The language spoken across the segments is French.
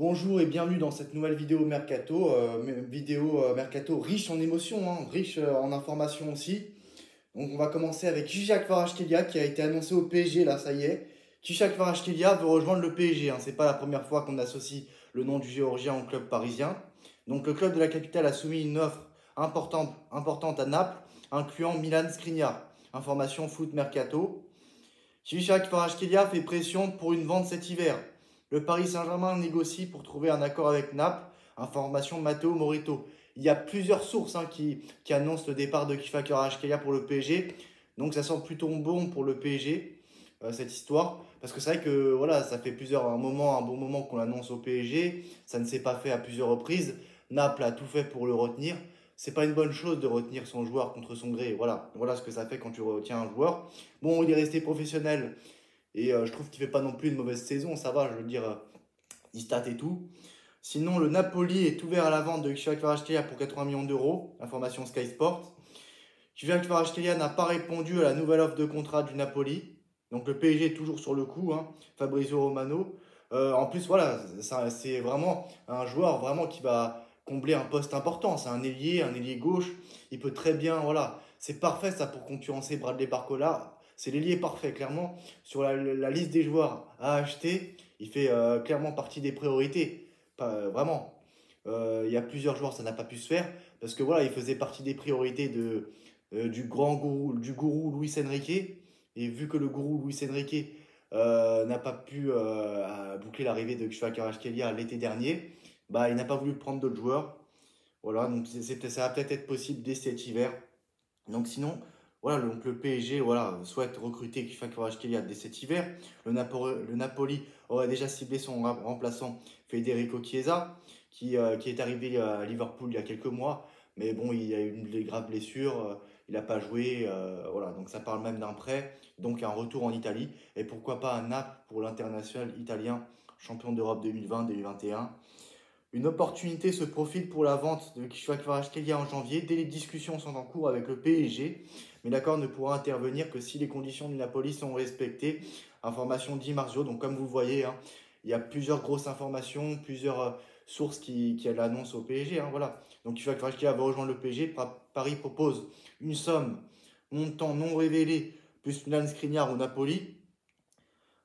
Bonjour et bienvenue dans cette nouvelle vidéo Mercato, Mercato riche en émotions, hein, riche en informations aussi. Donc on va commencer avec Khizak Kvaratskhelia qui a été annoncé au PSG, là ça y est. Khizak Kvaratskhelia veut rejoindre le PSG, hein, c'est pas la première fois qu'on associe le nom du Géorgien au club parisien. Donc le club de la capitale a soumis une offre importante à Naples, incluant Milan Skriniar. Information foot Mercato. Khizak Kvaratskhelia fait pression pour une vente cet hiver. Le Paris Saint-Germain négocie pour trouver un accord avec Naples. Information Matteo Morito. Il y a plusieurs sources qui annoncent le départ de Khizak Kvaratskhelia pour le PSG. Donc ça sent plutôt bon pour le PSG, cette histoire. Parce que c'est vrai que voilà, ça fait un bon moment qu'on l'annonce au PSG. Ça ne s'est pas fait à plusieurs reprises. Naples a tout fait pour le retenir. C'est pas une bonne chose de retenir son joueur contre son gré. Voilà ce que ça fait quand tu retiens un joueur. Bon, il est resté professionnel et je trouve qu'il fait pas non plus une mauvaise saison. Ça va, je veux dire, il stat et tout. Sinon, le Napoli est ouvert à la vente de Khizak Kvaratskhelia pour 80 millions d'euros. Information Sky Sport. Khizak Kvaratskhelia n'a pas répondu à la nouvelle offre de contrat du Napoli. Donc le PSG est toujours sur le coup, hein. Fabrizio Romano. En plus, voilà, c'est vraiment un joueur vraiment qui va combler un poste important. C'est un ailier gauche. Il peut très bien, voilà, c'est parfait ça pour concurrencer Bradley Barcola. C'est l'ailier parfait, clairement. Sur la liste des joueurs à acheter, il fait clairement partie des priorités. Vraiment. Il y a plusieurs joueurs, ça n'a pas pu se faire parce que voilà, il faisait partie des priorités du gourou Luis Enrique. Et vu que le gourou Luis Enrique n'a pas pu boucler l'arrivée de Khizak Kvaratskhelia l'été dernier, bah, il n'a pas voulu prendre d'autres joueurs. Voilà, donc ça va peut-être être possible dès cet hiver. Donc sinon, voilà, donc le PSG voilà, souhaite recruter Khizak Kvaratskhelia dès cet hiver. Le Napoli aurait déjà ciblé son remplaçant Federico Chiesa, qui est arrivé à Liverpool il y a quelques mois. Mais bon, il a eu une grave blessure, il n'a pas joué. Voilà, donc ça parle même d'un prêt, donc un retour en Italie. Et pourquoi pas un Naples pour l'international italien, champion d'Europe 2020-2021. Une opportunité se profile pour la vente de Khizak Kvaratskhelia en janvier. Dès les discussions sont en cours avec le PSG, mais l'accord ne pourra intervenir que si les conditions du Napoli sont respectées. Information Di Marzio. Donc comme vous le voyez, hein, il y a plusieurs grosses informations, plusieurs sources qui l'annoncent au PSG. Hein, voilà. Donc Khizak Kvaratskhelia va rejoindre le PSG. Paris propose une somme montant non révélé plus Milan Skriniar au Napoli.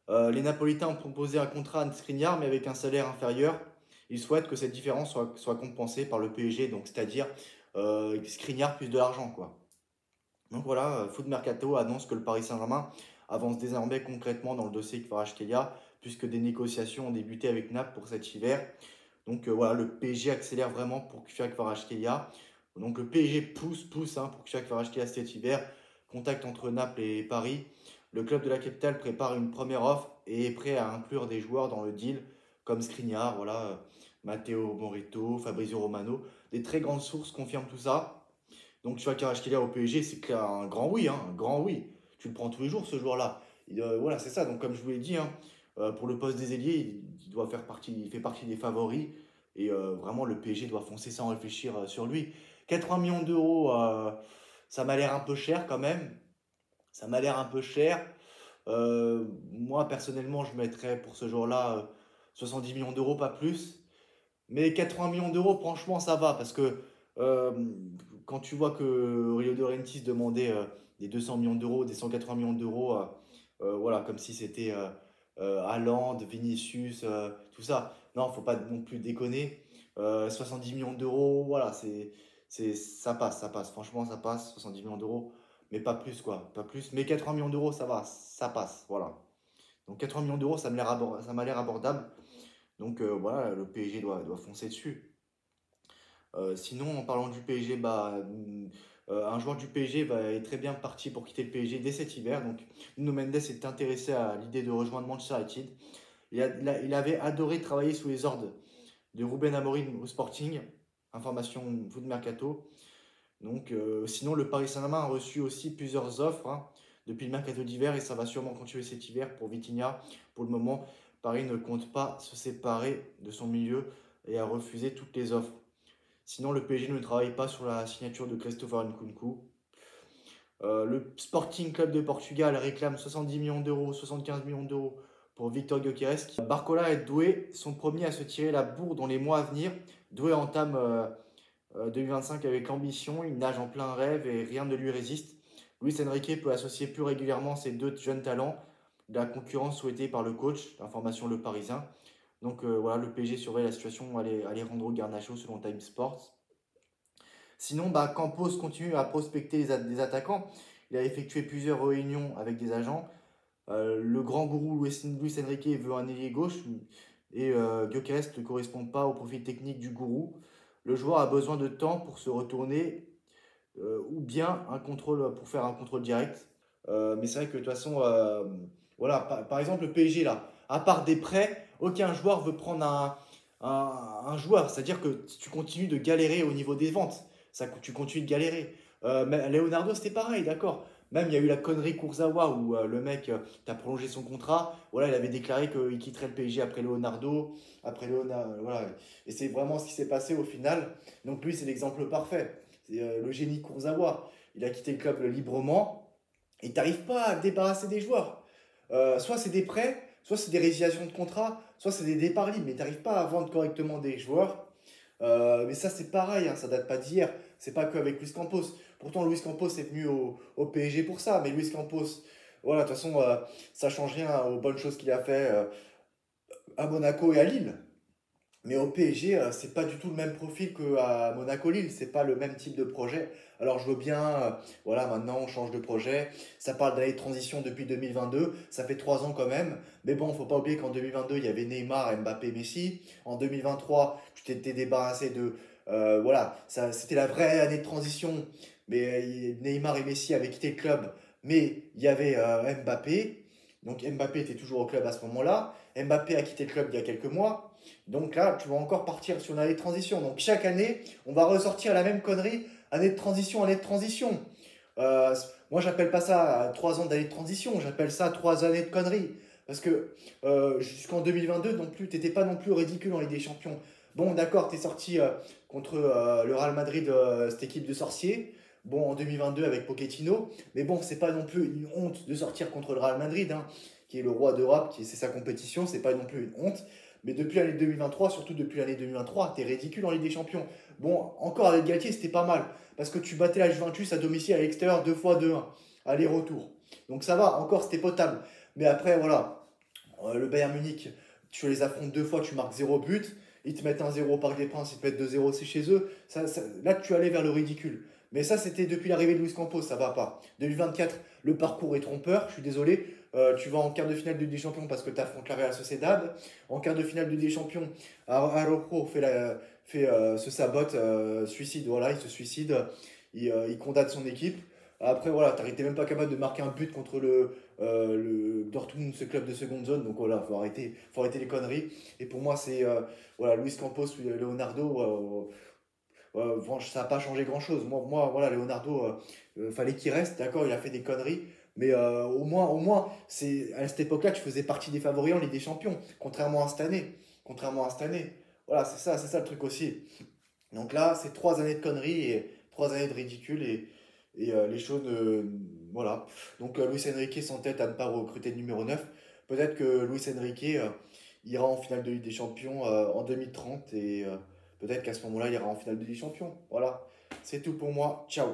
Les Napolitains ont proposé un contrat à Skriniar, mais avec un salaire inférieur. Ils souhaitent que cette différence soit compensée par le PSG, donc c'est-à-dire Skriniar plus de l'argent, quoi. Donc voilà, Foot Mercato annonce que le Paris Saint-Germain avance désormais concrètement dans le dossier Kvaratskhelia, puisque des négociations ont débuté avec Naples pour cet hiver. Donc voilà, le PSG accélère vraiment pour Khizak Kvaratskhelia. Donc le PSG pousse hein, pour Khizak Kvaratskhelia cet hiver. Contact entre Naples et Paris. Le club de la capitale prépare une première offre et est prêt à inclure des joueurs dans le deal, comme Skriniar, voilà, Matteo Morito, Fabrizio Romano. Des très grandes sources confirment tout ça. Donc Khizak Kvaratskhelia au PSG, c'est clair, un grand oui, hein, un grand oui. Tu le prends tous les jours ce joueur-là. Voilà, c'est ça. Donc comme je vous l'ai dit, hein, pour le poste des ailiers, il fait partie des favoris. Et vraiment, le PSG doit foncer sans réfléchir sur lui. 80 millions d'euros, ça m'a l'air un peu cher quand même. Ça m'a l'air un peu cher. Moi, personnellement, je mettrais pour ce joueur-là 70 millions d'euros, pas plus. Mais 80 millions d'euros, franchement, ça va. Parce que euh, quand tu vois que Rio De Laurentiis demandait des 200 millions d'euros, des 180 millions d'euros, voilà, comme si c'était Haaland, Vinicius, tout ça. Non, faut pas non plus déconner. 70 millions d'euros, voilà, ça passe, ça passe. Franchement, ça passe, 70 millions d'euros. Mais pas plus, quoi. Pas plus. Mais 80 millions d'euros, ça va, ça passe. Voilà. Donc 80 millions d'euros, ça m'a l'air abordable. Donc voilà, le PSG doit foncer dessus. Sinon, en parlant du PSG, un joueur du PSG est très bien parti pour quitter le PSG dès cet hiver. Donc, Nuno Mendes est intéressé à l'idée de rejoindre Manchester United. Il avait adoré travailler sous les ordres de Ruben Amorim au Sporting. Information Foot Mercato. Donc, sinon, le Paris Saint-Germain a reçu aussi plusieurs offres hein, depuis le mercato d'hiver et ça va sûrement continuer cet hiver pour Vitinha. Pour le moment, Paris ne compte pas se séparer de son milieu et a refusé toutes les offres. Sinon, le PSG ne travaille pas sur la signature de Christopher Nkunku. Le Sporting Club de Portugal réclame 70 millions d'euros, 75 millions d'euros pour Victor Gyökeres. Barcola et Doué sont promis à se tirer la bourre dans les mois à venir. Doué entame 2025 avec ambition, il nage en plein rêve et rien ne lui résiste. Luis Enrique peut associer plus régulièrement ces deux jeunes talents, la concurrence souhaitée par le coach, l'information Le Parisien. Donc voilà, le PSG surveille la situation Alejandro Garnacho selon Time Sports. Sinon, Campos continue à prospecter les attaquants. Il a effectué plusieurs réunions avec des agents. Le grand gourou Luis Enrique veut un ailier gauche et Gyökeres ne correspond pas au profil technique du gourou. Le joueur a besoin de temps pour se retourner ou bien un contrôle pour faire un contrôle direct. Mais c'est vrai que de toute façon, voilà, par exemple le PSG là, à part des prêts, aucun joueur veut prendre un joueur. C'est-à-dire que tu continues de galérer au niveau des ventes. Tu continues de galérer. Mais Leonardo, c'était pareil, d'accord. Même il y a eu la connerie Kurzawa où le mec t'a prolongé son contrat. Voilà, il avait déclaré qu'il quitterait le PSG après Leonardo. Voilà. Et c'est vraiment ce qui s'est passé au final. Donc lui, c'est l'exemple parfait. C'est le génie Kurzawa. Il a quitté le club librement et t'arrives pas à te débarrasser des joueurs. Soit c'est des prêts, soit c'est des résiliations de contrat, soit c'est des départs libres, mais t'arrives pas à vendre correctement des joueurs. Mais ça, c'est pareil, hein, ça date pas d'hier. C'est pas qu'avec Luis Campos. Pourtant, Luis Campos est venu au PSG pour ça. Mais Luis Campos, voilà, de toute façon, ça change rien aux bonnes choses qu'il a fait à Monaco et à Lille. Mais au PSG, c'est pas du tout le même profil qu'à Monaco-Lille. C'est pas le même type de projet. Alors, je veux bien, voilà, maintenant on change de projet. Ça parle d'année de transition depuis 2022. Ça fait 3 ans quand même. Mais bon, faut pas oublier qu'en 2022, il y avait Neymar, Mbappé, Messi. En 2023, tu t'étais débarrassé de. Voilà, c'était la vraie année de transition. Mais Neymar et Messi avaient quitté le club. Mais il y avait Mbappé. Donc Mbappé était toujours au club à ce moment-là. Mbappé a quitté le club il y a quelques mois. Donc là, tu vas encore partir sur une année de transition. Donc chaque année, on va ressortir la même connerie, année de transition, année de transition. Euh, Moi, j'appelle pas ça 3 ans d'année de transition, j'appelle ça 3 années de conneries. Parce que jusqu'en 2022, non plus, t'étais pas non plus ridicule en Ligue des Champions. Bon, d'accord, t'es sorti contre le Real Madrid, cette équipe de sorciers. Bon, en 2022 avec Pochettino. Mais bon, c'est pas non plus une honte de sortir contre le Real Madrid, hein, qui est le roi d'Europe, c'est sa compétition, c'est pas non plus une honte. Mais depuis l'année 2023, surtout depuis l'année 2023, t'es ridicule en Ligue des Champions. Bon, encore avec Galtier, c'était pas mal. Parce que tu battais la Juventus à domicile à l'extérieur 2 fois 2-1. Aller-retour. Donc ça va, encore c'était potable. Mais après, voilà, le Bayern Munich, tu les affrontes 2 fois, tu marques 0 but. Ils te mettent un 0 au Parc des Princes, ils te mettent 2-0 c'est chez eux. Là, tu allais vers le ridicule. Mais ça, c'était depuis l'arrivée de Luis Campos, ça va pas. 2024, le parcours est trompeur, je suis désolé. Tu vas en quart de finale de Ligue des Champions parce que tu affrontes la Real Sociedad. En quart de finale de Ligue des Champions, Araujo se sabote, suicide, voilà, il se suicide. Il condamne son équipe. Après, voilà, t'arrêtais même pas capable de marquer un but contre le Dortmund, ce club de seconde zone. Donc voilà, faut arrêter les conneries. Et pour moi, c'est voilà, Luis Campos, Leonardo. Ça n'a pas changé grand-chose. Voilà, Leonardo, fallait qu'il reste. D'accord, il a fait des conneries. Mais au moins, à cette époque-là, tu faisais partie des favoris en Ligue des Champions. Contrairement à cette année. Contrairement à cette année. Voilà, c'est ça le truc aussi. Donc là, c'est 3 années de conneries et 3 années de ridicule et les choses. Voilà. Donc Luis Enrique s'entête à ne pas recruter le numéro 9. Peut-être que Luis Enrique ira en finale de Ligue des Champions en 2030 et peut-être qu'à ce moment-là, il ira en finale de Ligue des Champions. Voilà. C'est tout pour moi. Ciao.